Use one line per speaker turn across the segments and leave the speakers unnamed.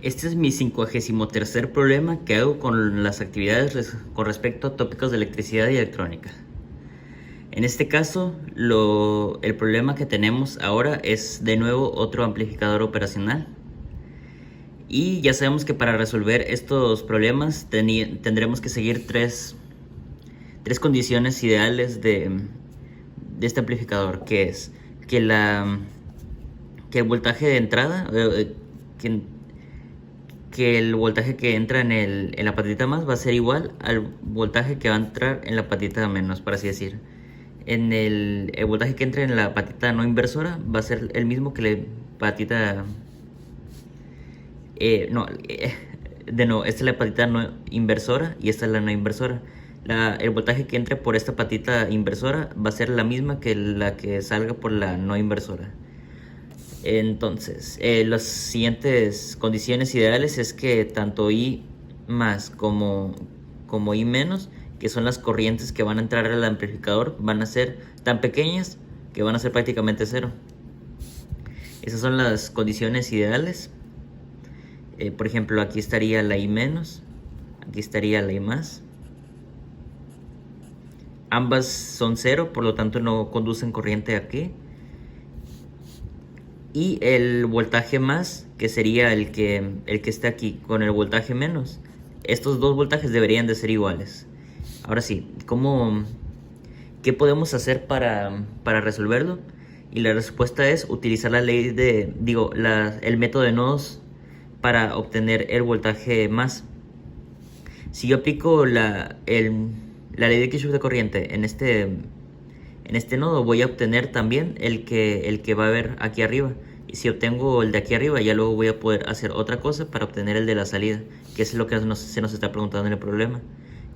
Este es mi 53.er problema que hago con las actividades con respecto a tópicos de electricidad y electrónica. En este caso, el problema que tenemos ahora es de nuevo otro amplificador operacional. Y ya sabemos que para resolver estos problemas tendremos que seguir tres condiciones ideales de este amplificador, que es que el voltaje de entrada, que el voltaje que entra en la patita más va a ser igual al voltaje que va a entrar en la patita menos, por así decir. El voltaje que entra en la patita no inversora va a ser el mismo que la patita... esta es la patita no inversora y esta es la no inversora. El voltaje que entre por esta patita inversora va a ser la misma que la que salga por la no inversora. Entonces, las siguientes condiciones ideales es que tanto I más como I menos, que son las corrientes que van a entrar al amplificador, van a ser tan pequeñas que van a ser prácticamente cero. Esas son las condiciones ideales. Por ejemplo, aquí estaría la I menos, aquí estaría la I más. Ambas son cero, por lo tanto no conducen corriente aquí. Y el voltaje más, que sería el que está aquí, con el voltaje menos. Estos dos voltajes deberían de ser iguales. Ahora sí, ¿qué podemos hacer para resolverlo? Y la respuesta es utilizar la ley el método de nodos para obtener el voltaje más. Si yo aplico la ley de Kirchhoff de corriente en este nodo, voy a obtener también el que va a haber aquí arriba. Y si obtengo el de aquí arriba, ya luego voy a poder hacer otra cosa para obtener el de la salida, que es lo que se nos está preguntando en el problema.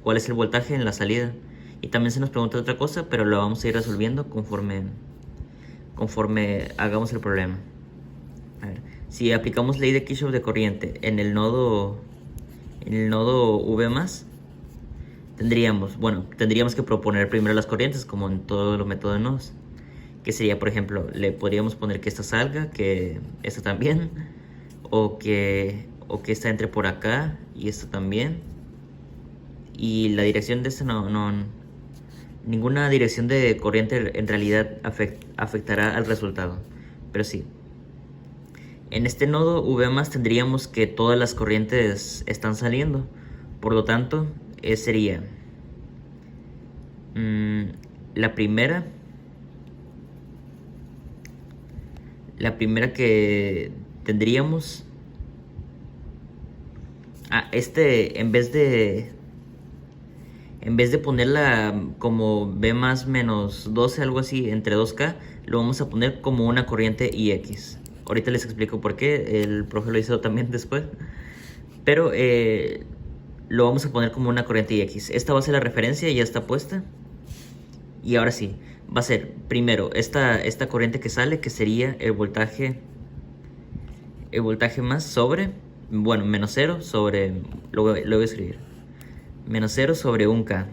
¿Cuál es el voltaje en la salida? Y también se nos pregunta otra cosa, pero lo vamos a ir resolviendo conforme hagamos el problema. A ver, si aplicamos ley de Kirchhoff de corriente en el nodo V+, tendríamos que proponer primero las corrientes, como en todos los métodos de nodos. Que sería, por ejemplo, le podríamos poner que esta salga, que esta también, o que esta entre por acá y esta también. Y la dirección de esta ninguna dirección de corriente en realidad afectará al resultado. Pero sí, en este nodo V+ tendríamos que todas las corrientes están saliendo. Por lo tanto, sería la primera que tendríamos, en vez de ponerla como B más menos 12, algo así, entre 2K, lo vamos a poner como una corriente IX. Ahorita les explico por qué, el profe lo hizo también después. Pero lo vamos a poner como una corriente IX. Esta va a ser la referencia, ya está puesta. Y ahora sí, va a ser primero esta corriente que sale, que sería el voltaje más sobre, menos 0 sobre, lo voy a escribir, menos 0 sobre 1K.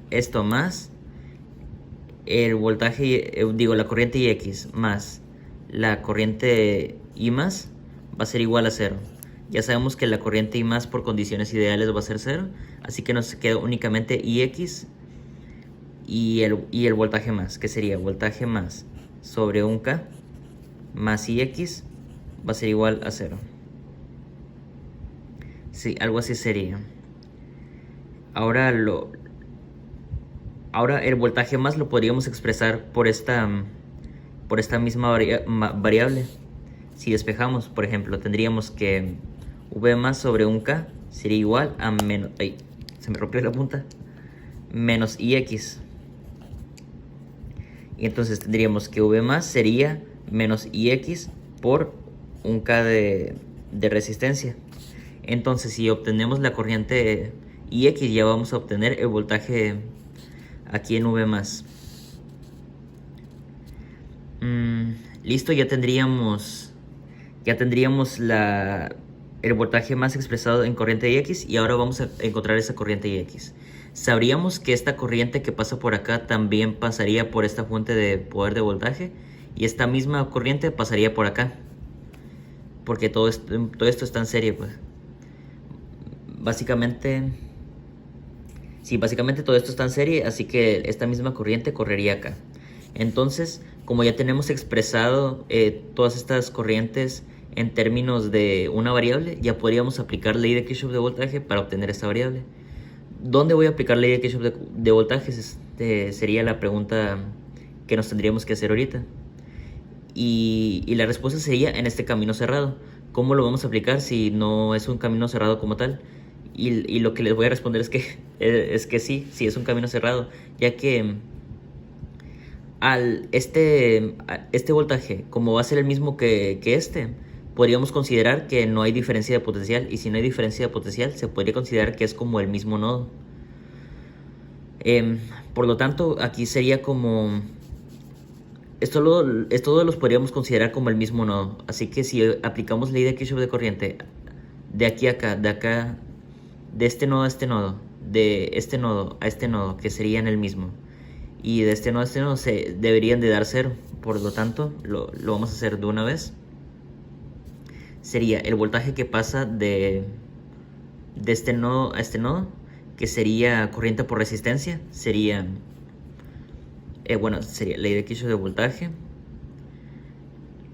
Esto más el voltaje, la corriente IX más la corriente I más va a ser igual a 0. Ya sabemos que la corriente I más por condiciones ideales va a ser 0, así que nos queda únicamente IX y el voltaje más, que sería voltaje más sobre 1K más IX va a ser igual a 0. Sí, algo así sería. Ahora el voltaje más lo podríamos expresar por esta misma variable. Si despejamos, por ejemplo, tendríamos que V más sobre 1K sería igual a menos... ¡Ay! Se me rompió la punta. Menos IX. Y entonces tendríamos que V más sería menos IX por 1K de resistencia. Entonces, si obtenemos la corriente IX, ya vamos a obtener el voltaje aquí en V más. Listo, ya tendríamos el voltaje más expresado en corriente IX, y ahora vamos a encontrar esa corriente IX. Sabríamos que esta corriente que pasa por acá también pasaría por esta fuente de poder de voltaje, y esta misma corriente pasaría por acá. porque todo esto está en serie, pues. Básicamente, sí, básicamente todo esto está en serie, así que esta misma corriente correría acá. Entonces, como ya tenemos expresado todas estas corrientes en términos de una variable, ya podríamos aplicar ley de Kirchhoff de voltaje para obtener esta variable. ¿Dónde voy a aplicar ley de Kirchhoff de voltajes? Sería la pregunta que nos tendríamos que hacer ahorita. Y la respuesta sería en este camino cerrado. ¿Cómo lo vamos a aplicar si no es un camino cerrado como tal? Y lo que les voy a responder es que sí es un camino cerrado, ya que este voltaje, como va a ser el mismo que podríamos considerar que no hay diferencia de potencial, y si no hay diferencia de potencial, se podría considerar que es como el mismo nodo. Por lo tanto, aquí sería como... Estos dos los podríamos considerar como el mismo nodo. Así que si aplicamos ley de Kirchhoff de corriente de aquí a acá, de acá, de este nodo a este nodo, de este nodo a este nodo, que serían el mismo, y de este nodo a este nodo se deberían de dar cero. Por lo tanto, lo vamos a hacer de una vez. Sería el voltaje que pasa de este nodo a este nodo, que sería corriente por resistencia, sería sería ley de Kirchhoff de voltaje,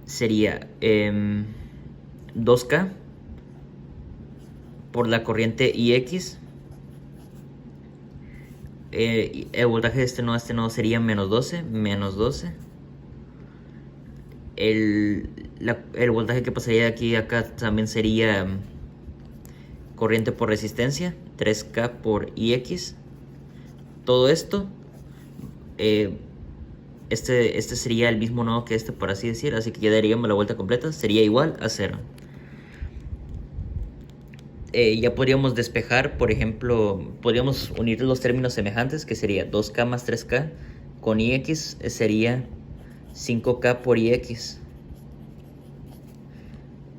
sería 2K por la corriente IX. El voltaje de este nodo a este nodo sería menos 12. El voltaje que pasaría de aquí a acá también sería corriente por resistencia, 3K por IX. Todo esto, este sería el mismo nodo que por así decir, así que ya daríamos la vuelta completa, sería igual a 0. Ya podríamos despejar, por ejemplo, podríamos unir los términos semejantes, que sería 2K más 3K con IX sería 5K por IX.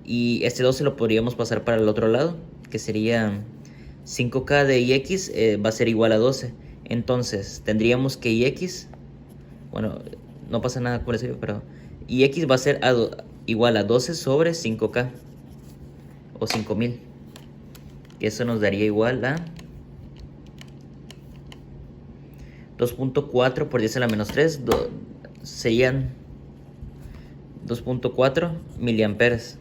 Y este 2 se lo podríamos pasar para el otro lado, que sería 5K de IX va a ser igual a 12. Entonces tendríamos que IX, bueno, no pasa nada con eso, pero IX va a ser igual a 12 sobre 5K o 5000. Y eso nos daría igual a 2.4 por 10 a la menos 3, serían 2.4 miliamperes.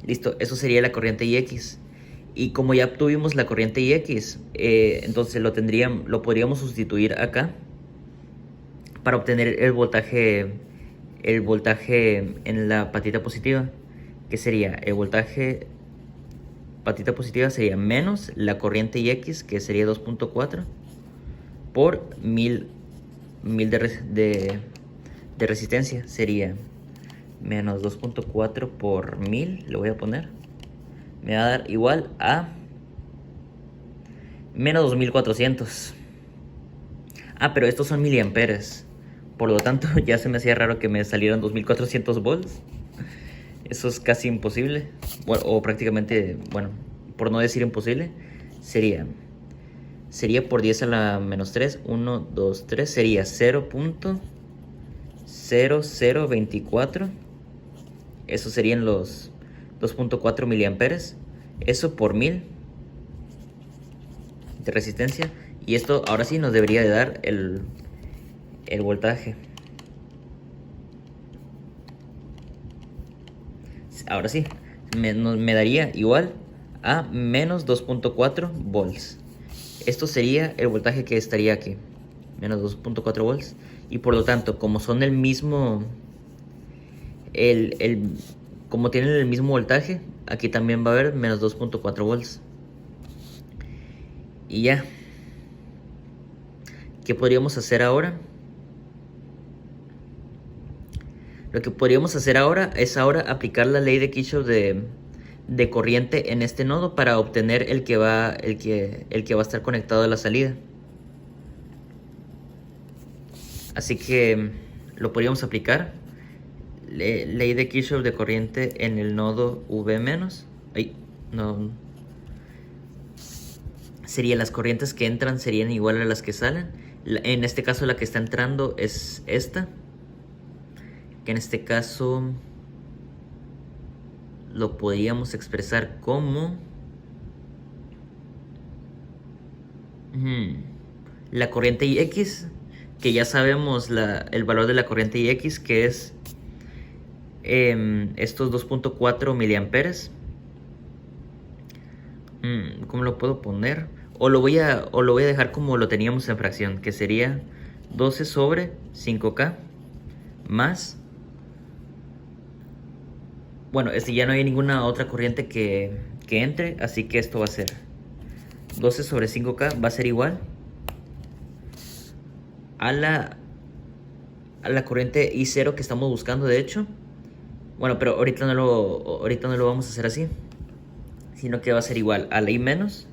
Listo, eso sería la corriente IX. Y como ya obtuvimos la corriente IX, entonces lo podríamos sustituir acá para obtener el voltaje en la patita positiva, que sería el voltaje patita positiva sería menos la corriente IX, que sería 2.4 por 1000 de resistencia, sería menos 2.4 por 1000, le voy a poner, me va a dar igual a menos 2400. Pero estos son miliamperes, por lo tanto ya se me hacía raro que me salieran 2400 volts. Eso es casi imposible, bueno, o prácticamente, bueno, por no decir imposible, sería por 10 a la menos 3, 1, 2, 3, sería 0.0024. Eso serían los 2.4 miliamperes. Eso por 1000 de resistencia. Y esto ahora sí nos debería de dar el voltaje. Ahora sí, me daría igual a menos 2.4 volts. Esto sería el voltaje que estaría aquí, menos 2.4 volts. Y por lo tanto, como son el mismo, como tienen el mismo voltaje, aquí también va a haber menos 2.4 volts. Y ya, ¿qué podríamos hacer ahora? Lo que podríamos hacer ahora es aplicar la ley de Kirchhoff de corriente en este nodo para obtener el que va a estar conectado a la salida. Así que lo podríamos aplicar. Ley de Kirchhoff de corriente en el nodo V-. No. Las corrientes que entran serían igual a las que salen. En este caso la que está entrando es esta, que en este caso lo podríamos expresar como la corriente Ix, que ya sabemos el valor de la corriente Ix, que es estos 2.4 miliamperes. ¿Cómo lo puedo poner? O lo voy a dejar como lo teníamos en fracción, que sería 12 sobre 5K más... Bueno, ya no hay ninguna otra corriente que entre, así que esto va a ser 12 sobre 5K, va a ser igual a la corriente I0 que estamos buscando, de hecho. Bueno, pero ahorita no lo vamos a hacer así, sino que va a ser igual a la I menos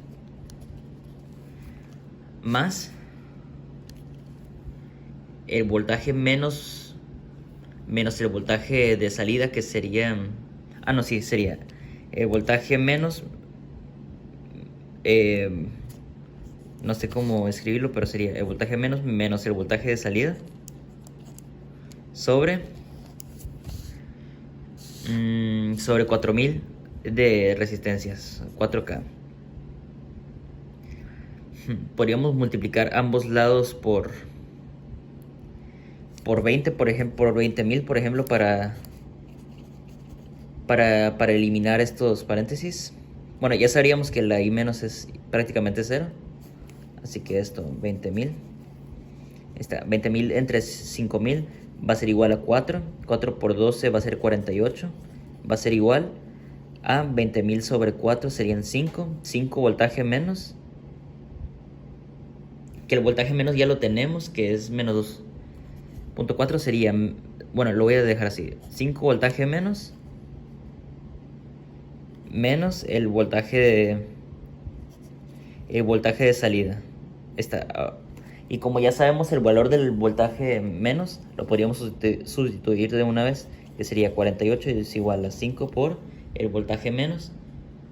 más el voltaje menos el voltaje de salida, que sería... Ah, no, sí, sería el voltaje menos... no sé cómo escribirlo, pero sería el voltaje menos el voltaje de salida sobre 4000 de resistencias, 4K. Podríamos multiplicar ambos lados por 20, por ejemplo, por 20.000, por ejemplo, para eliminar estos paréntesis. Bueno, ya sabríamos que la I menos es prácticamente 0. Así que esto, 20.000. 20.000 entre 5.000 va a ser igual a 4. 4 por 12 va a ser 48. Va a ser igual a 20.000 sobre 4, serían 5. 5 voltaje menos. Que el voltaje menos ya lo tenemos, que es menos 2.4 sería... Bueno, lo voy a dejar así. 5 voltaje menos el voltaje de salida. Y como ya sabemos el valor del voltaje menos, lo podríamos sustituir de una vez, que sería 48 es igual a 5 por el voltaje menos,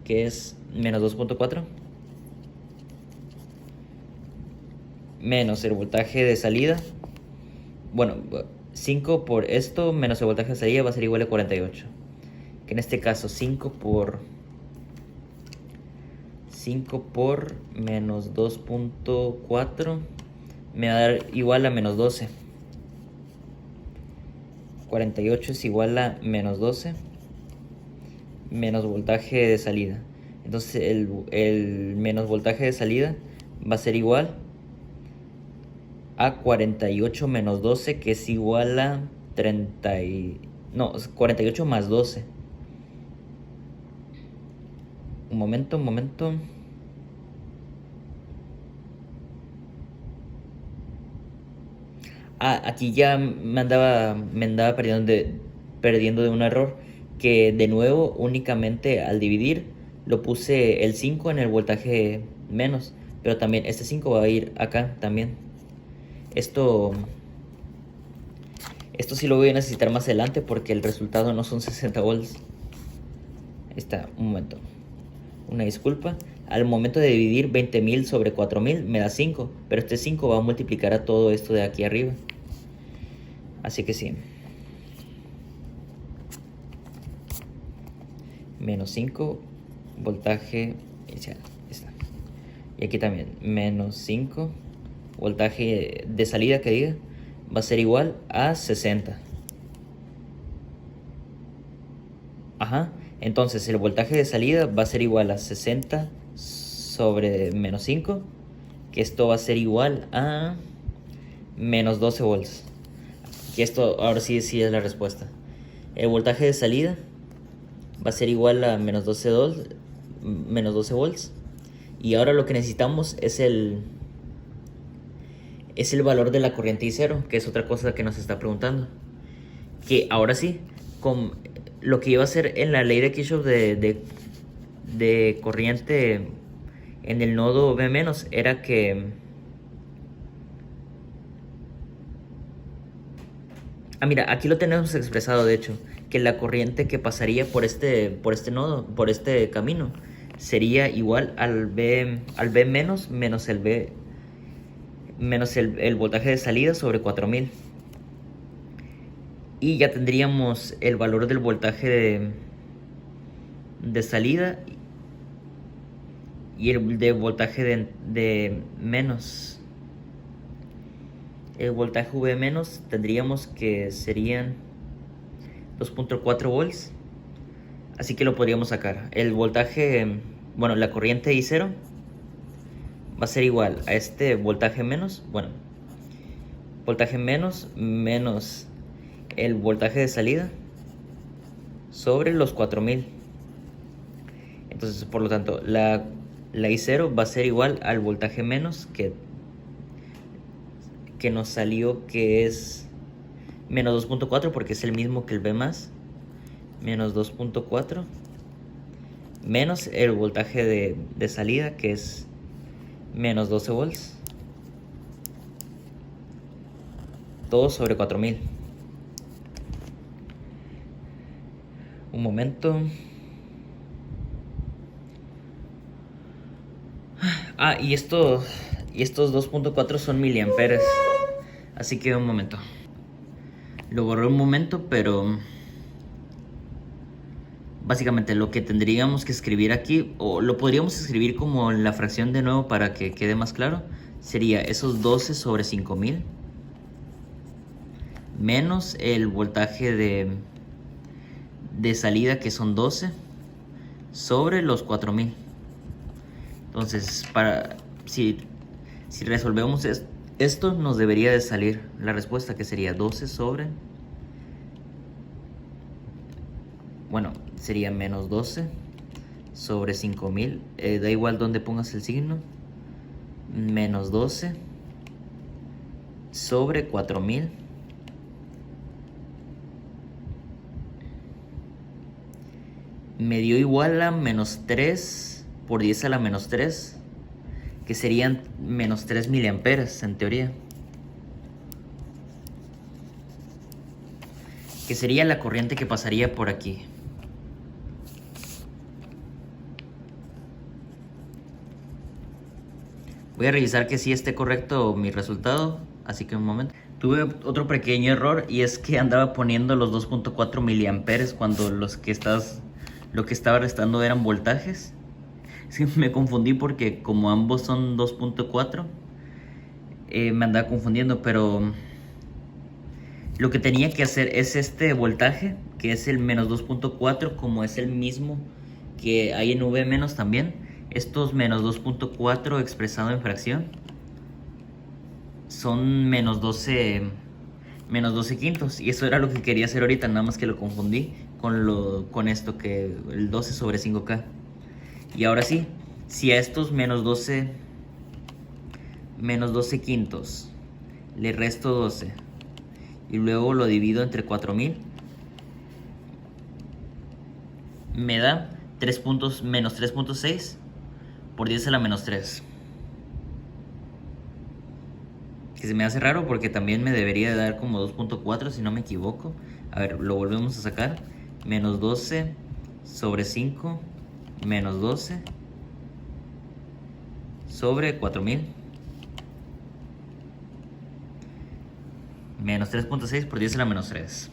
que es menos 2.4, menos el voltaje de salida. Bueno, 5 por esto menos el voltaje de salida va a ser igual a 48, que en este caso 5 por menos 2.4 me va a dar igual a menos 12. 48 es igual a menos 12 menos voltaje de salida. Entonces el menos voltaje de salida va a ser igual a 48 menos 12, que es igual a 48 más 12. Un momento. Aquí ya me andaba perdiendo de un error, que de nuevo únicamente al dividir lo puse el 5 en el voltaje menos, pero también este 5 va a ir acá también. Esto sí lo voy a necesitar más adelante, porque el resultado no son 60 volts. Un momento, una disculpa. Al momento de dividir 20.000 sobre 4.000 me da 5, pero este 5 va a multiplicar a todo esto de aquí arriba. Así que sí. Menos 5 voltaje inicial. Está. Y aquí también menos 5 voltaje de salida, que diga, va a ser igual a 60. Ajá. Entonces el voltaje de salida va a ser igual a 60 sobre menos 5, que esto va a ser igual a menos 12 volts. Y esto ahora sí es la respuesta. El voltaje de salida va a ser igual a menos 12 volts. Y ahora lo que necesitamos es el valor de la corriente I0, que es otra cosa que nos está preguntando. Que ahora sí, con lo que iba a hacer en la ley de Kirchhoff de corriente en el nodo B- era que... mira, aquí lo tenemos expresado, de hecho, que la corriente que pasaría por este nodo, por este camino, sería igual al B menos el voltaje de salida sobre 4000. Y ya tendríamos el valor del voltaje de salida y el de voltaje de menos. El voltaje V menos tendríamos que serían 2.4 volts. Así que lo podríamos sacar. El voltaje, bueno, la corriente I0 va a ser igual a este voltaje menos. Bueno, voltaje menos menos el voltaje de salida sobre los 4000. Entonces, por lo tanto, la I0 va a ser igual al voltaje menos que nos salió, que es menos 2.4, porque es el mismo que el V más. Menos 2.4 menos el voltaje de salida, que es menos 12 volts. Todo sobre 4000. Un momento. Y estos 2.4 son miliamperes. Así que un momento. Lo borré un momento, pero básicamente lo que tendríamos que escribir aquí, o lo podríamos escribir como la fracción de nuevo para que quede más claro, sería esos 12 sobre 5000 menos el voltaje de salida, que son 12 sobre los 4000. Entonces, si resolvemos esto, nos debería de salir la respuesta, que sería 12 sobre, bueno, sería menos 12 sobre 5000, da igual donde pongas el signo, menos 12 sobre 4000 me dio igual a menos 3 por 10 a la menos 3, que serían menos 3 miliamperes en teoría, que sería la corriente que pasaría por aquí. Voy a revisar que sí esté correcto mi resultado, así que un momento. Tuve otro pequeño error, y es que andaba poniendo los 2.4 miliamperes cuando lo que estaba restando eran voltajes. Sí, me confundí porque como ambos son 2.4, me andaba confundiendo, pero lo que tenía que hacer es este voltaje, que es el menos 2.4, como es el mismo que hay en V menos también. Estos menos 2.4 expresado en fracción son menos 12 quintos, y eso era lo que quería hacer ahorita, nada más que lo confundí con esto, que el 12 sobre 5K. Y ahora sí, si a estos menos 12 quintos le resto 12 y luego lo divido entre 4000, me da menos 3.6 por 10 a la menos 3. Que se me hace raro porque también me debería de dar como 2.4 si no me equivoco. A ver, lo volvemos a sacar. Menos 12 sobre 5 menos 12 sobre 4000. Menos 3.6 por 10 a la menos 3.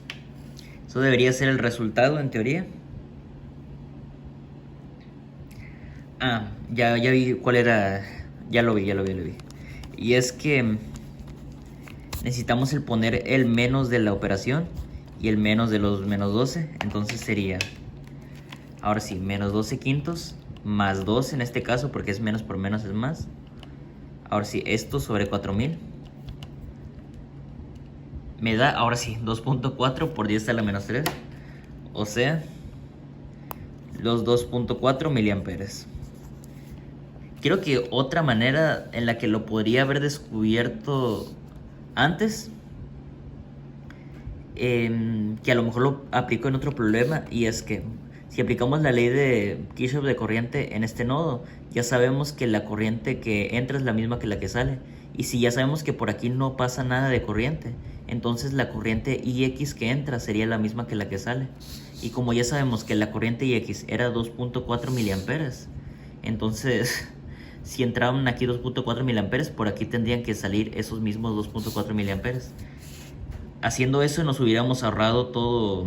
Eso debería ser el resultado en teoría. Ya vi cuál era. Ya lo vi. Y es que necesitamos poner el menos de la operación y el menos de los menos 12. Entonces sería, ahora sí, menos 12 quintos más 12 en este caso, porque es menos por menos es más. Ahora sí, esto sobre 4000 me da, ahora sí, 2.4 por 10 a la menos 3. O sea, los 2.4 miliamperes. Creo que otra manera en la que lo podría haber descubierto antes, que a lo mejor lo aplico en otro problema, y es que si aplicamos la ley de Kirchhoff de corriente en este nodo, ya sabemos que la corriente que entra es la misma que la que sale. Y si ya sabemos que por aquí no pasa nada de corriente, entonces la corriente IX que entra sería la misma que la que sale. Y como ya sabemos que la corriente IX era 2.4 miliamperes, entonces si entraban aquí 2.4 miliamperes, por aquí tendrían que salir esos mismos 2.4 miliamperes. Haciendo eso nos hubiéramos ahorrado todo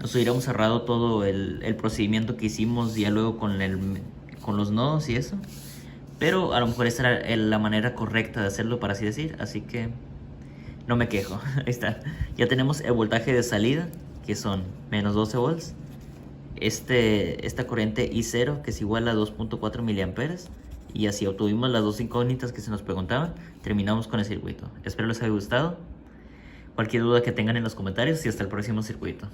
nos hubiéramos cerrado todo el procedimiento que hicimos ya luego con los nodos y eso. Pero a lo mejor esa era la manera correcta de hacerlo, para así decir. Así que no me quejo. Ahí está. Ya tenemos el voltaje de salida, que son menos 12 volts. Esta corriente I0, que es igual a 2.4 miliamperes. Y así obtuvimos las dos incógnitas que se nos preguntaban. Terminamos con el circuito. Espero les haya gustado. Cualquier duda que tengan en los comentarios y hasta el próximo circuito.